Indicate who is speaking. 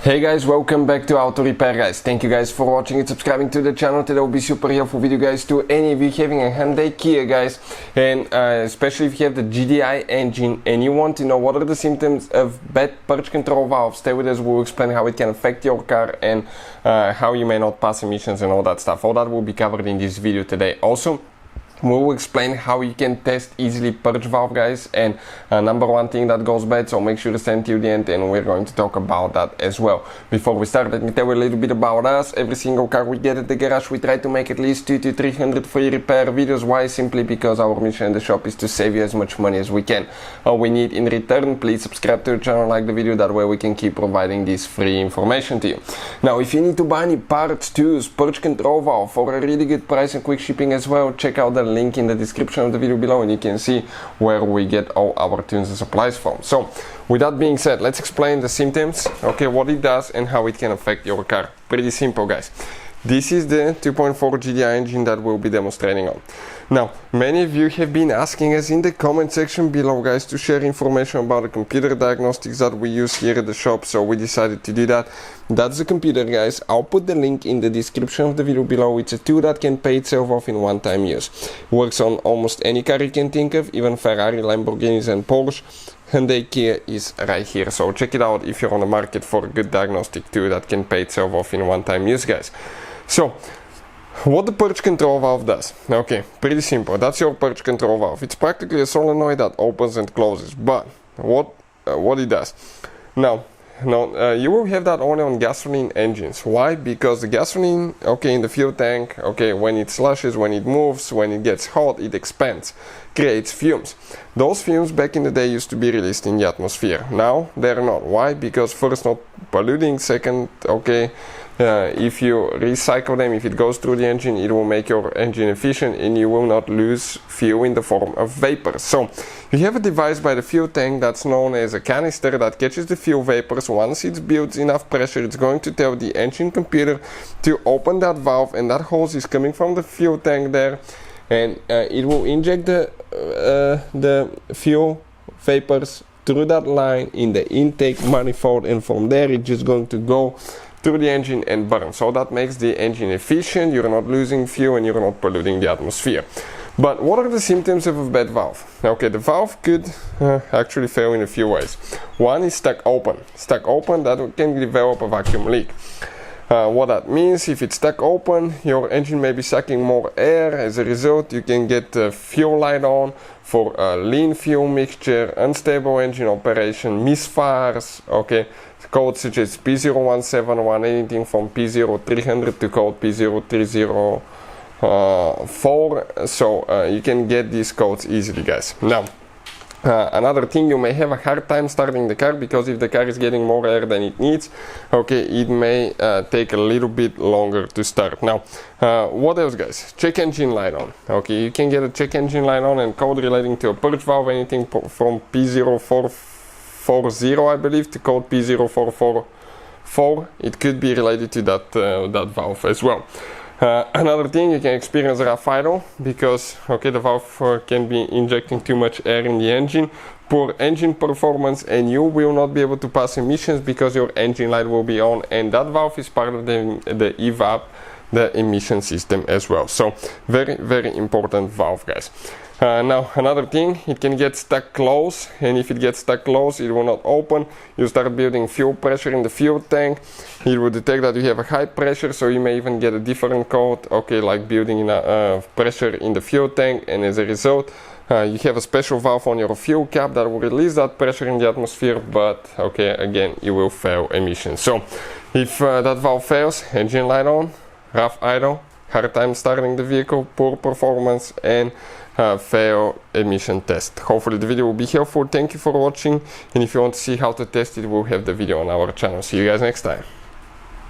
Speaker 1: Hey guys, welcome back to Auto Repair guys. Thank you guys for watching and subscribing to the channel. Today will be super helpful video guys to any of you having a Hyundai Kia guys, and especially if you have the GDI engine and you want to know what are the symptoms of bad purge control valve. Stay with us, we'll explain how it can affect your car and how you may not pass emissions and all that stuff. All that will be covered in this video today. Also, we will explain how you can test easily purge valve guys, and number one thing that goes bad, so make sure to stay till the end and we're going to talk about that as well. Before we start, let me tell you a little bit about us. Every single car we get at the garage, we try to make at least 200 to 300 free repair videos. Why? Simply because our mission in the shop is to save you as much money as we can. All we need in return, please subscribe to the channel, like the video, that way we can keep providing this free information to you. Now, if you need to buy any parts, tools, purge control valve for a really good price and quick shipping as well, check out the link in the description of the video below and you can see where we get all our tools and supplies from. So with that being said, let's explain the symptoms, okay, what it does and how it can affect your car. Pretty simple guys. This is the 2.4 GDI engine that we'll be demonstrating on. Now, many of you have been asking us in the comment section below guys to share information about the computer diagnostics that we use here at the shop, so we decided to do that. That's the computer guys. I'll put the link in the description of the video below. It's a tool that can pay itself off in one-time use. Works on almost any car you can think of, even Ferrari, Lamborghinis and Porsche. Hyundai Kia is right here, so check it out if you're on the market for a good diagnostic tool that can pay itself off in one-time use guys. So, what the purge control valve does? Okay, pretty simple. That's your purge control valve. It's practically a solenoid that opens and closes. But what it does? Now, you will have that only on gasoline engines. Why? Because the gasoline, okay, in the fuel tank, okay, when it slushes, when it moves, when it gets hot, it expands, creates fumes. Those fumes back in the day used to be released in the atmosphere. Now they're not. Why? Because first, not polluting. Second, okay, if you recycle them, if it goes through the engine, it will make your engine efficient and you will not lose fuel in the form of vapor. So you have a device by the fuel tank that's known as a canister that catches the fuel vapors. Once it builds enough pressure, it's going to tell the engine computer to open that valve, and that hose is coming from the fuel tank there, and it will inject the fuel vapors through that line in the intake manifold, and from there it's just going to go through the engine and burn. So that makes the engine efficient, you're not losing fuel and you're not polluting the atmosphere. But what are the symptoms of a bad valve? Okay, the valve could actually fail in a few ways. One is stuck open. Stuck open, that can develop a vacuum leak. What that means, if it's stuck open, your engine may be sucking more air. As a result, you can get the fuel light on for lean fuel mixture, unstable engine operation, misfires, okay, codes such as P0171, anything from P0300 to code P0304, so you can get these codes easily guys. Now, another thing, you may have a hard time starting the car because if the car is getting more air than it needs, okay, it may take a little bit longer to start. Now, what else guys? Check engine light on. Okay, you can get a check engine light on and code relating to a purge valve, anything from P0440 I believe to code P0444. It could be related to that valve as well. Another thing, you can experience rough idle because okay, the valve can be injecting too much air in the engine, poor engine performance, and you will not be able to pass emissions because your engine light will be on, and that valve is part of the evap, the emission system as well. So very, very important valve guys. Now another thing, it can get stuck close, and if it gets stuck close it will not open. You start building fuel pressure in the fuel tank, it will detect that you have a high pressure, so you may even get a different code, okay, like building in pressure in the fuel tank, and as a result you have a special valve on your fuel cap that will release that pressure in the atmosphere, but okay, again, you will fail emissions. So if that valve fails, engine light on, rough idle, hard time starting the vehicle, poor performance, and fail emission test. Hopefully the video will be helpful. Thank you for watching, and if you want to see how to test it, we'll have the video on our channel. See you guys next time.